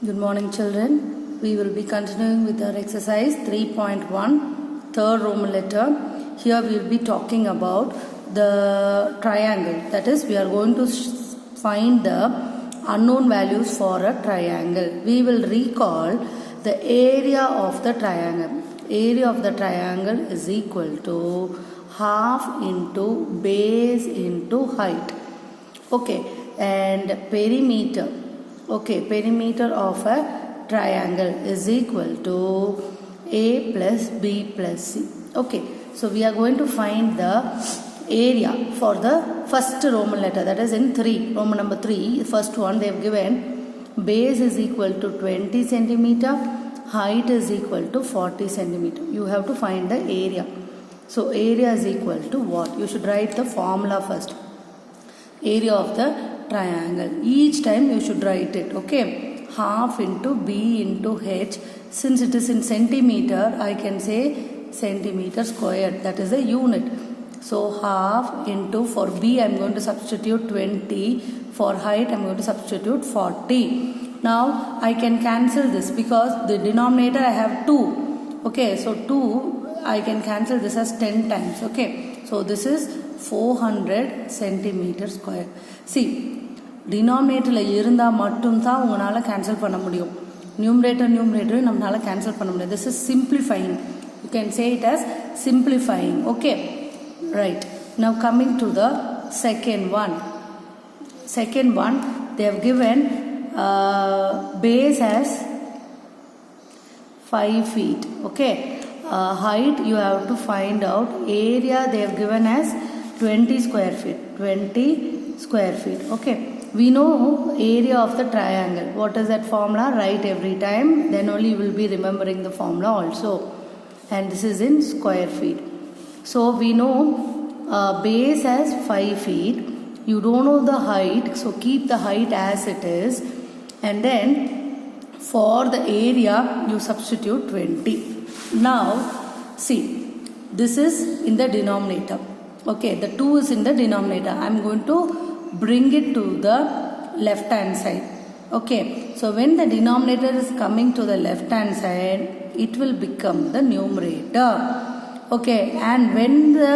Good morning, children. We will be continuing with our exercise 3.1, third Roman letter. Here we will be talking about the triangle. That is, we are going to find the unknown values for a triangle. We will recall the area of the triangle. Area of the triangle is equal to half into base into height. Okay, and perimeter. Okay, perimeter of a triangle is equal to A plus B plus C. Okay, so we are going to find the area for the first Roman letter, that is in 3, Roman number 3, first one they have given base is equal to 20 centimeter, height is equal to 40 centimeter. You have to find the area. So area is equal to what? You should write the formula first. Area of the triangle. Each time you should write it. Okay. Half into B into H. Since it is in centimeter, I can say centimeter squared. That is a unit. So half into, for B I am going to substitute 20. For height I am going to substitute 40. Now I can cancel this because the denominator I have 2. Okay. So 2 I can cancel this as 10 times. Okay. So this is 400 centimeter square. See, denominator இருந்தா மட்டும் தான் உங்களால cancel பண்ண முடியும். Numerator நம்மளால cancel பண்ண முடியாது. This is simplifying. You can say it as simplifying. Okay. Right. Now coming to the second one. Second one, they have given base as 5 feet. Okay. Height you have to find out. Area they have given as 20 square feet. 20 square feet. Okay. We know area of the triangle. What is that formula? Write every time. Then only you will be remembering the formula also. And this is in square feet. So we know base as 5 feet. You don't know the height. So keep the height as it is. And then for the area you substitute 20. Now see, this is in the denominator. Okay, the 2 is in the denominator. I am going to bring it to the left hand side. Okay, so when the denominator is coming to the left hand side, it will become the numerator. Okay, and when the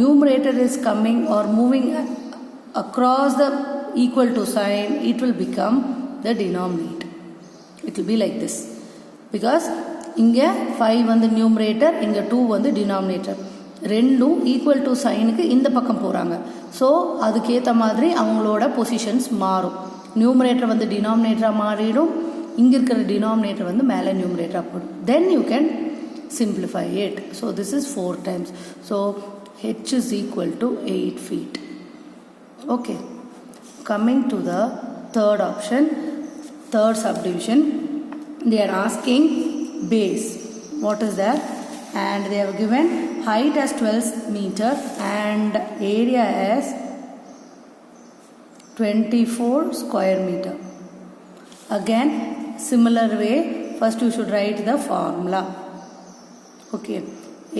numerator is coming or moving across the equal to sign, it will become the denominator. It will be like this. Because இங்க 5 வந்து numerator, இங்க 2 வந்து denominator. ரெண்டும் equal to சைனுக்கு இந்த பக்கம் போகிறாங்க. So அதுக்கேற்ற மாதிரி அவங்களோட பொசிஷன்ஸ் மாறும். நியூமரேட்டர் வந்து டினாமினேட்டராக மாறிடும், இங்கே இருக்கிற டினாமினேட்டர் வந்து மேலே நியூமரேட்டராக போடும். Then you can simplify it. So this is 4 times. So H is equal to 8 feet. Okay. Coming to the third option, third subdivision, they are asking base. What is that? And they have given height as 12 meter and area as 24 square meter. Again, similar way, first you should write the formula. Okay,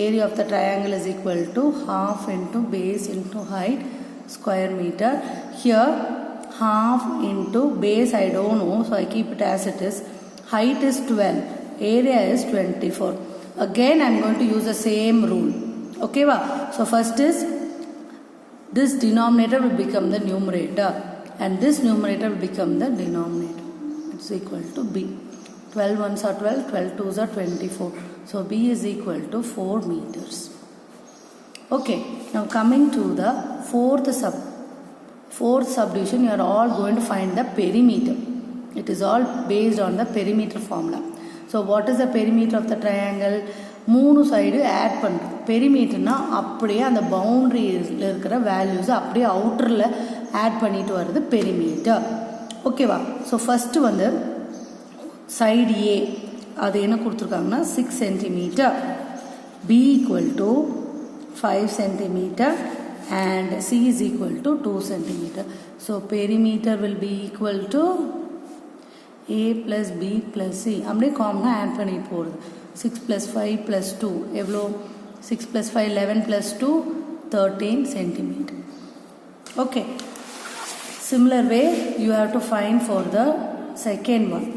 area of the triangle is equal to half into base into height square meter. Here half into base I don't know, so I keep it as it is. Height is 12, area is 24. Again I am going to use the same rule. Okay, va? So first is this denominator will become the numerator and this numerator will become the denominator. It's equal to B. 12 ones are 12, 12 twos are 24. So B is equal to 4 meters. Okay, now coming to the fourth subdivision, you are all going to find the perimeter. It is all based on the perimeter formula. So what is the perimeter of the triangle? 3 side add பண்ணுறது. பெரிமீட்டர்னா அப்படியே அந்த பவுண்ட்ரியில் இருக்கிற values அப்படியே அவுட்டரில் add பண்ணிட்டு வர்றது perimeter. ஓகேவா? ஸோ ஃபஸ்ட்டு வந்து சைடு ஏ அது என்ன கொடுத்துருக்காங்கன்னா 6 centimetre, B equal to 5 centimetre and C is equal to 2 centimeter. So perimeter will be equal to A plus B plus C. அப்படியே காமனாக ஆட் பண்ணி போகிறது. 6 plus 5 plus 2 எவ்வளோ? 6 plus 5 11 plus 2 13 centimeter. Okay. Similar way you have to find for the second one.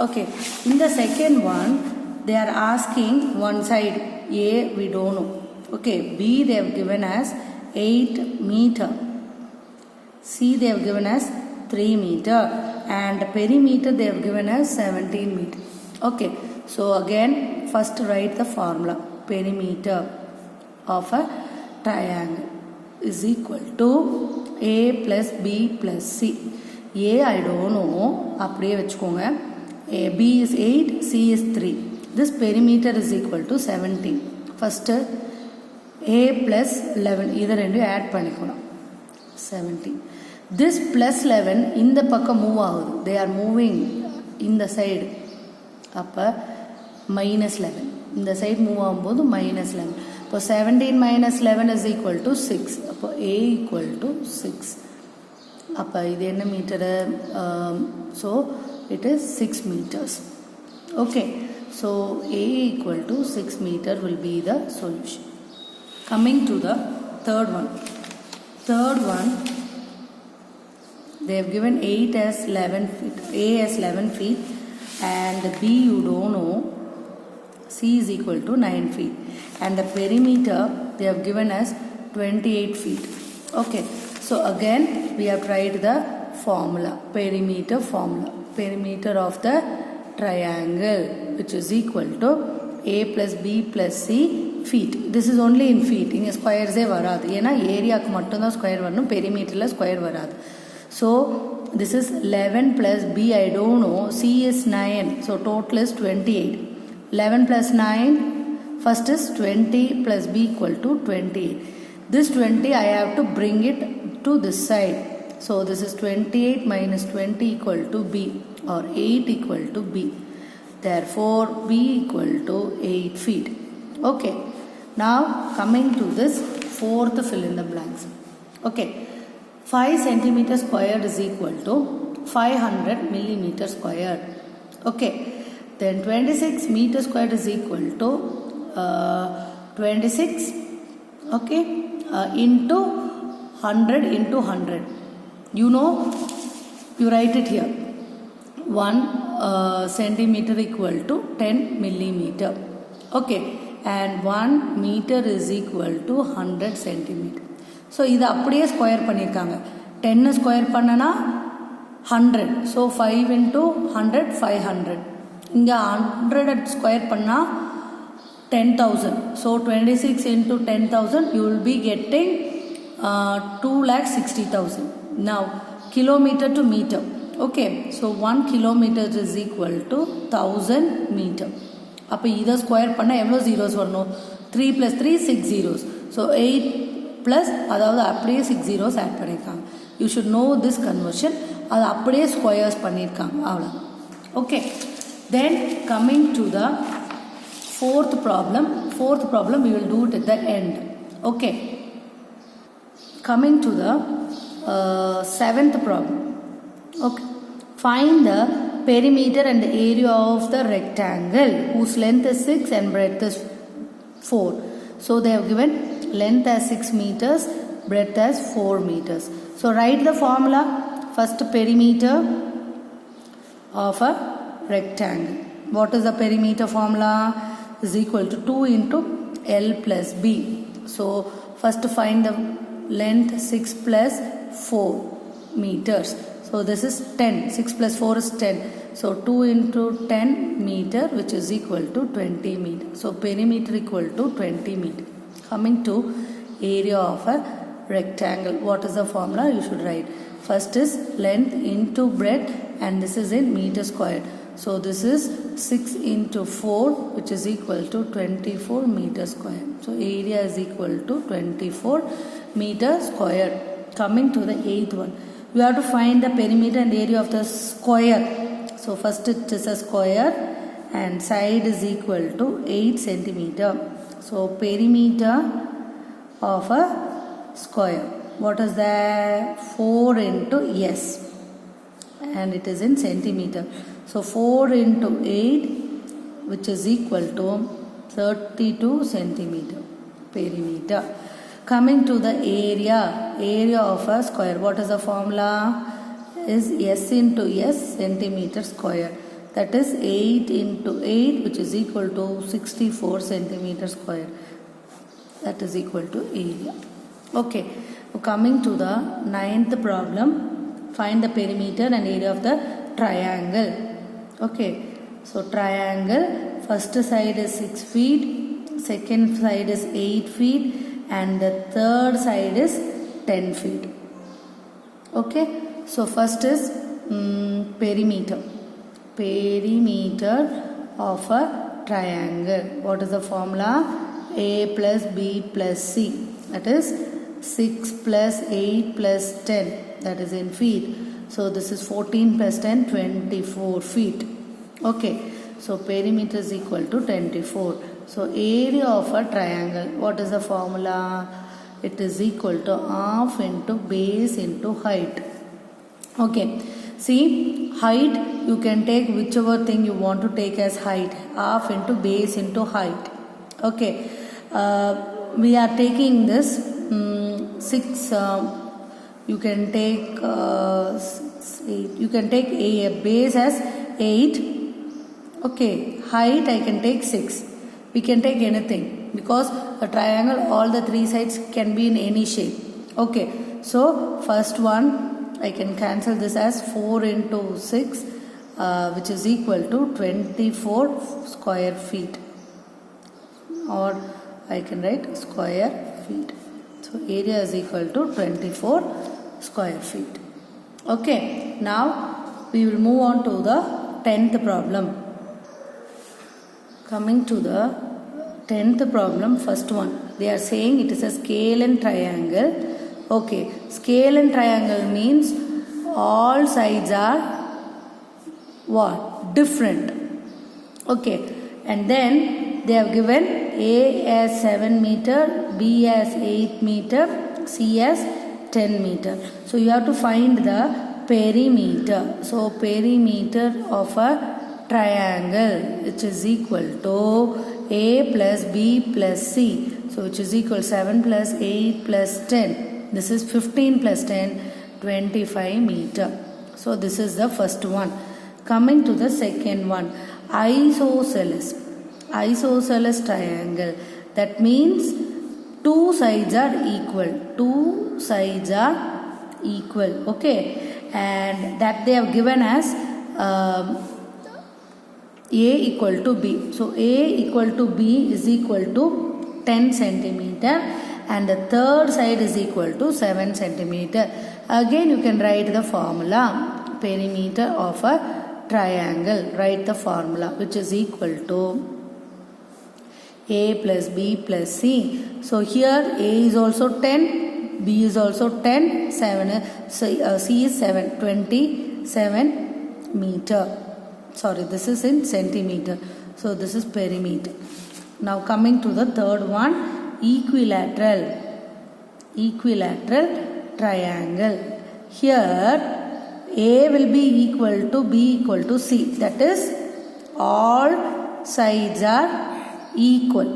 Okay, in the second one, they are asking one side, A we don't know. Okay, B they have given as 8 meter. C they have given as 3 meter. And perimeter they have given as 17 meter. Okay, so again, first write the formula. Perimeter of a triangle is equal to A plus B plus C. A I don't know. அப்படியே வெச்சுக்கோங்க. B is 8, C is 3. This perimeter is equal to 17. First A plus 11 இதை ரெண்டும் add பண்ணிக்கணும். 17. This plus 11 இந்த பக்கம் move ஆகுது. They are moving in the side. அப்ப minus 11. இந்த side move ஆகும்போது minus 11. இப்போ 17 minus 11 is equal to 6. அப்போ A equal to 6. அப்போ இது என்ன metre? So it is 6 meters. Okay, so A equal to 6 meter will be the solution. Coming to the third one. Third one, they have given 8 as 11 feet, A as 11 feet, and B you don't know. C is equal to 9 feet, and the perimeter they have given as 28 feet. Okay, so again we have tried the formula, perimeter formula. Perimeter of the triangle, which is equal to A plus B plus C feet. This is only in feet. இங்க ஸ்கொயர்ஸே வராது. ஏன்னா ஏரியாவுக்கு மட்டும்தான் square வரணும், பெரிமீட்டரில் square வராது. So this is 11 plus B I don't know. C is 9. So total is 28. 11 plus 9, first is 20 plus B equal to 28. This 20 I have to bring it to this side. So this is 28 minus 20 equal to B, or 8 equal to B. Therefore B equal to 8 feet. Okay, now coming to this fourth fill in the blanks. Okay, 5 centimeter squared is equal to 500 millimeter squared. Okay, then 26 meter squared is equal to 26, okay, into 100 into 100. You know, you write it here. 1 centimeter equal to 10 millimeter. Okay, and 1 meter is equal to 100 centimeter. So இது அப்படியே square பண்ணியிருக்காங்க. 10 square பண்ணனா 100. So 5 into 100 500. இங்கே 100 square பண்ணால் 10,000. So 26 into 10,000 you will be getting 2,60,000. Now kilometer to meter. Okay, so 1 kilometer is equal to 1000 meter. அப்போ இதை square பண்ணால் எவ்வளோ ஜீரோஸ் வரணும்? 3 plus 3 6 zeros. So 8 plus அதாவது அப்படியே 6 zeros ஆட் பண்ணியிருக்காங்க. You should know this conversion. அது அப்படியே ஸ்கொயர்ஸ் பண்ணியிருக்காங்க, அவ்வளோ. Okay, then coming to the fourth problem. Fourth problem we will do it at the end. Okay, coming to the seventh problem. Okay, find the perimeter and the area of the rectangle whose length is 6 and breadth is 4. So they have given length as 6 meters, breadth as 4 meters. So write the formula. First, perimeter of a rectangle. What is the perimeter formula? Is equal to 2 into L plus B. So first find the length 6 plus 4 meters. So this is 10. 6 plus 4 is 10. So 2 into 10 meter, which is equal to 20 meter. So perimeter equal to 20 meter. Coming to area of a rectangle. What is the formula? You should write. First is length into breadth, and this is in meter squared. So this is 6 into 4, which is equal to 24 meter square. So area is equal to 24 meter square. Coming to the eighth one. You have to find the perimeter and area of the square. So first it is a square and side is equal to 8 centimeter. So perimeter of a square. What is that? 4 into S, and it is in centimeter. So 4 into 8, which is equal to 32 centimeter perimeter. Coming to the area of a square. What is the formula? Is S into S, centimeter square. that is 8 into 8, which is equal to 64 centimeter square. That is equal to area. Okay, coming to the 9th problem, find the perimeter and area of the triangle. Okay, so triangle, first side is 6 feet, second side is 8 feet, and the third side is 10 feet. Okay, so first is perimeter of a triangle. What is the formula? A plus B plus C, that is 6 plus 8 plus 10, that is in feet. So this is 14 plus 10, 24 feet. Okay, so perimeter is equal to 24. So area of a triangle, what is the formula? It is equal to half into base into height. Okay, see, height, you can take whichever thing you want to take as height, half into base into height. Okay, we are taking this 6, you can take 8, you can take a base as 8. Okay, height I can take 6. We can take anything because a triangle, all the 3 sides can be in any shape. Okay, so first one, I can cancel this as 4 into 6, which is equal to 24 square feet, or I can write square feet. So area is equal to 24 square feet. Okay, now we will move on to the 10th problem. Coming to the 10th problem, first one, they are saying it is a scalene triangle. Okay, scalene triangle means all sides are what? Different. Okay, and then they have given A as 7 meter, B as 8 meter, C as 10 meter. So you have to find the perimeter. So perimeter of a triangle, which is equal to A plus B plus C. So which is equal 7 plus 8 plus 10. This is 15 plus 10, 25 meter. So this is the first one. Coming to the second one, isosceles triangle. That means 2 sides are equal. 2 sides are equal. Okay, and that they have given as A equal to B. So A equal to B is equal to 10 centimeter, and the third side is equal to 7 centimeter. Again you can write the formula, perimeter of a triangle. Write the formula, which is equal to A plus B plus C. So here A is also 10, B is also 10, 7, C is 7, 27 meter. Sorry, this is in centimeter. So this is perimeter. Now coming to the third one, equilateral triangle. Here A will be equal to B equal to C. That is, all sides are equal.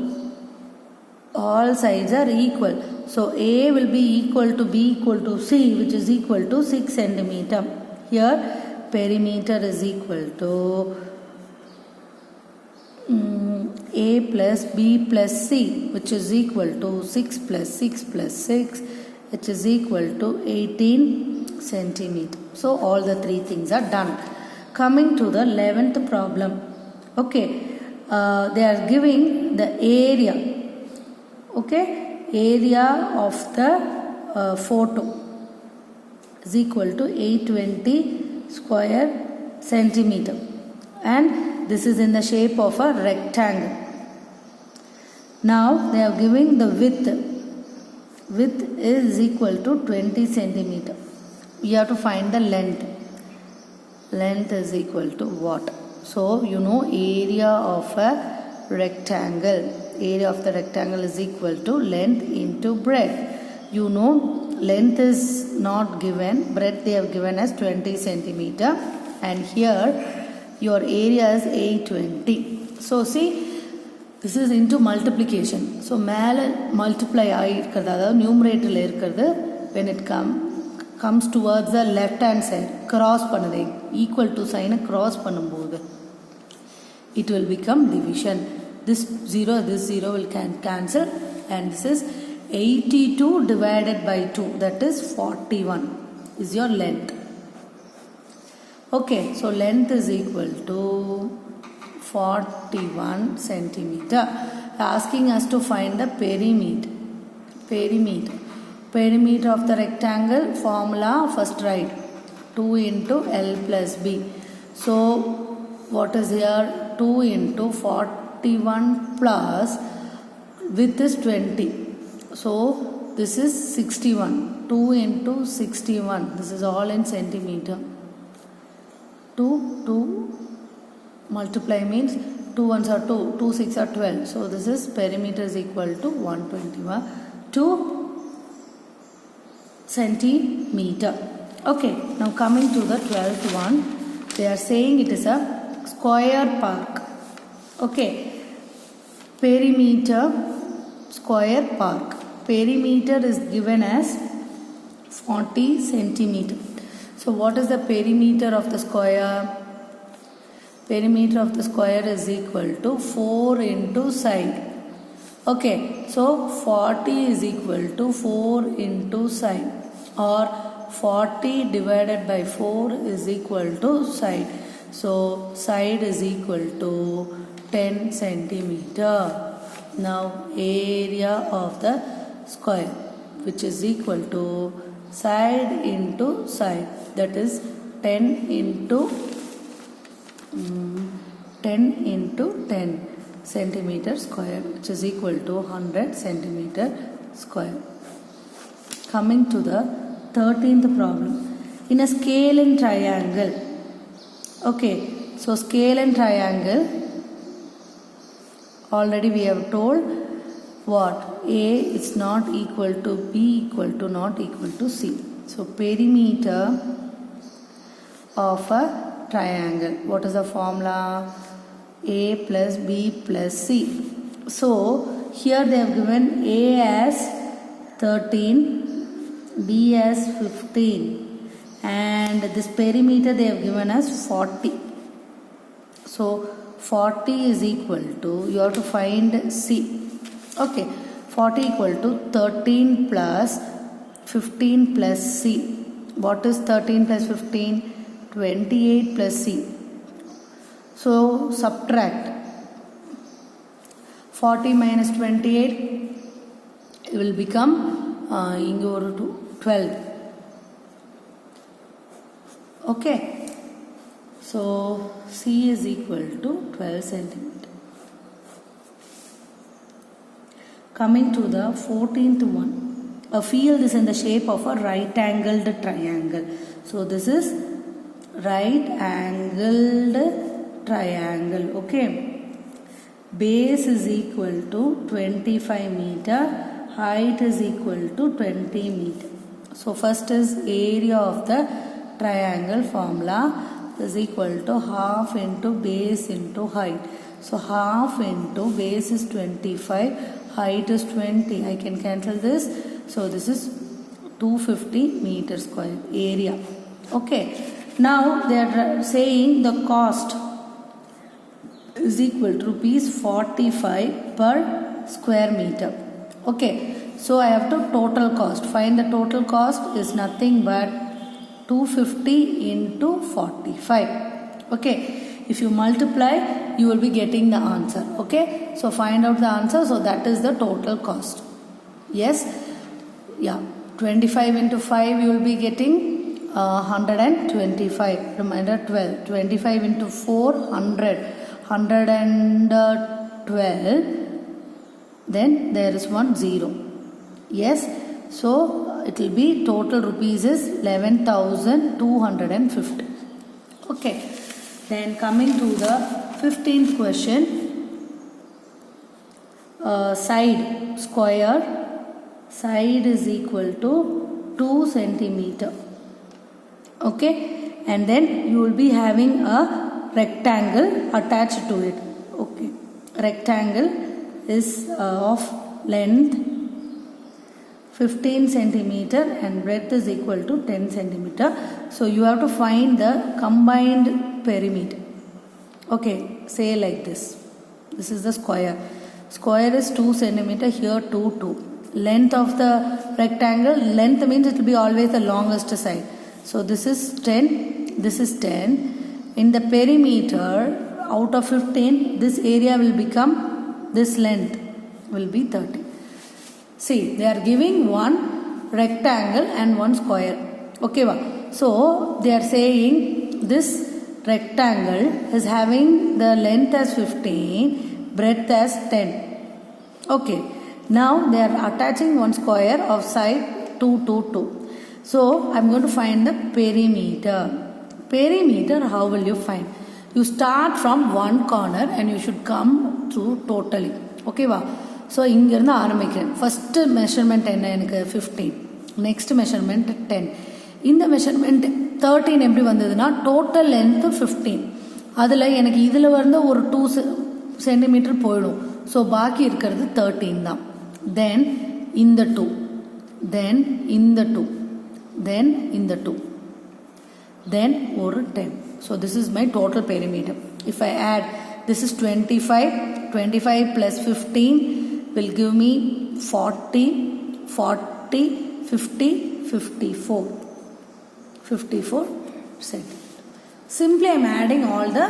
All sides are equal. So A will be equal to B equal to C, which is equal to 6 centimeter. Here perimeter is equal to A plus B plus C, which is equal to 6 plus 6 plus 6, which is equal to 18 centimeter. So all the 3 things are done. Coming to the 11th problem. Okay, they are giving the area. Okay, area of the photo is equal to 820 square centimeter, and this is in the shape of a rectangle. Now they are giving the width. Width is equal to 20 centimeter. You have to find the length. Length is equal to what? So you know area of a rectangle. Area of the rectangle is equal to length into breadth. You know length is not given, breadth they have given as 20 centimeter, and here your area is 820. So see, this is into multiplication. So மேலே multiply ஆகிருக்கிறது, அதாவது நியூமரேட்டரில் இருக்கிறது, when it comes towards the left hand side, cross பண்ணுது, equal to sign cross பண்ணும்போது it will become division. This 0 will cancel, and this is 82 divided by 2, that is 41 is your length. Okay, so length is equal to 41 centimeter. Asking us to find the perimeter. Perimeter of the rectangle, formula first write 2 into L plus B. So what is here? 2 into 41 plus width is 20. So this is 61. 2 into 61. This is all in centimeter. 2 multiply means 2 ones are 2, 2 6 are 12. So this is perimeter is equal to 121 centimeter. Okay, now coming to the 12th one, they are saying it is a square park. Okay, perimeter square park. Perimeter is given as 40 centimeter. So what is the perimeter of the square? Perimeter of the square is equal to 4 into side. Okay, so 40 is equal to 4 into side, or 40 divided by 4 is equal to side. So side is equal to 10 centimeter. Now area of the square, which is equal to side into side, that is 10 into 10 centimeter square, which is equal to 100 centimeter square. Coming to the 13th problem. In a scale and triangle. Okay, so scale and triangle, already we have told what? A is not equal to B equal to not equal to C. So perimeter of a triangle. What is the formula? A plus B plus C. So here they have given A as 13, B as 15, and this perimeter they have given as 40. So 40 is equal to, you have to find C. Okay, 40 equal to 13 plus 15 plus C. What is 13 plus 15? 28 plus C. So subtract 40 minus 28, it will become 12. Okay, so C is equal to 12 centimeter. Coming to the 14th one. A field is in the shape of a right-angled triangle. So this is right-angled triangle. Okay. Base is equal to 25 meter. Height is equal to 20 meter. So first is area of the triangle formula is equal to half into base into height. So half into base is 25, height is 20. I can cancel this. So this is 250 meter square area. Okay. Now they are saying the cost is equal to ₹45 per square meter. Okay. So I have to total cost. Find the total cost is nothing but 250 into 45. Okay. If you multiply, you will be getting the answer. Okay. So find out the answer. So that is the total cost. Yes. Yeah. 25 into 5 you will be getting 125. Remainder 12. 25 into 4, 100. 112. Then there is 1 0. Yes. So it will be total rupees is 11,250. Okay. Then coming to the 15th question. Side square. Side is equal to 2 centimeter. Okay. And then you will be having a rectangle attached to it. Okay. Rectangle is of length 15 centimeter and breadth is equal to 10 centimeter. So you have to find the combined perimeter. Okay, say like this. This is the square. Square is 2 centimeter, here 2. Length of the rectangle, length means it will be always the longest side. So this is 10, this is 10. In the perimeter, out of 15, this area will become, this length will be 30. See, they are giving one rectangle and one square. Okay, so they are saying this rectangle is having the length as 15, breadth as 10. Okay, now they are attaching one square of side 2. So I am going to find the perimeter. Perimeter, how will you find? You start from one corner and you should come through totally. Okay, so இங்கிருந்து ஆரம்பிக்கிறேன். First measurement என்ன? எனக்கு 15. Next measurement 10. இந்த measurement 13 எப்படி வந்ததுன்னா total length 15. அதில் எனக்கு இதில் வந்து ஒரு 2 சென்டிமீட்டர் போயிடும். ஸோ பாக்கி இருக்கிறது 13 தான். தென் இந்த 2, தென் இந்த 2, தென் இந்த 2, தென் ஒரு 10. So this is my total perimeter. If I add, this is 25 plus 15 will give me 40, 50, 54 centimeter. Simply I am adding all the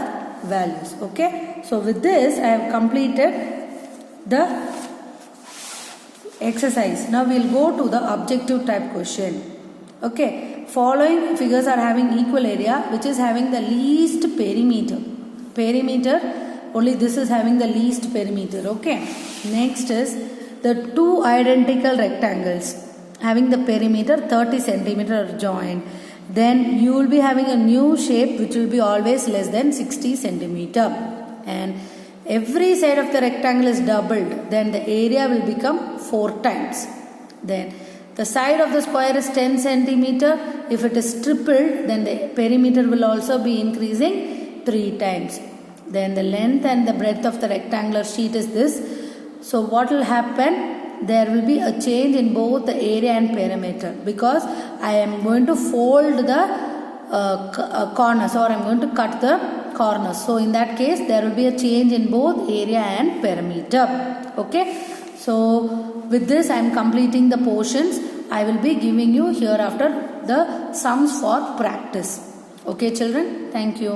values. Okay, so with this I have completed the exercise. Now we will go to the objective type question. Okay, following figures are having equal area, which is having the least perimeter. Only this is having the least perimeter. Okay, next is the two identical rectangles having the perimeter 30 centimeter are joined. Then you will be having a new shape which will be always less than 60 centimeter, and every side of the rectangle is doubled. Then the area will become 4 times. Then the side of the square is 10 centimeter. If it is tripled, then the perimeter will also be increasing 3 times. Then the length and the breadth of the rectangular sheet is this. So what will happen? There will be a change in both the area and perimeter, because I am going to fold the corners, or I am going to cut the corners. So in that case there will be a change in both area and perimeter. Okay, so with this I am completing the portions. I will be giving you hereafter the sums for practice. Okay children, thank you.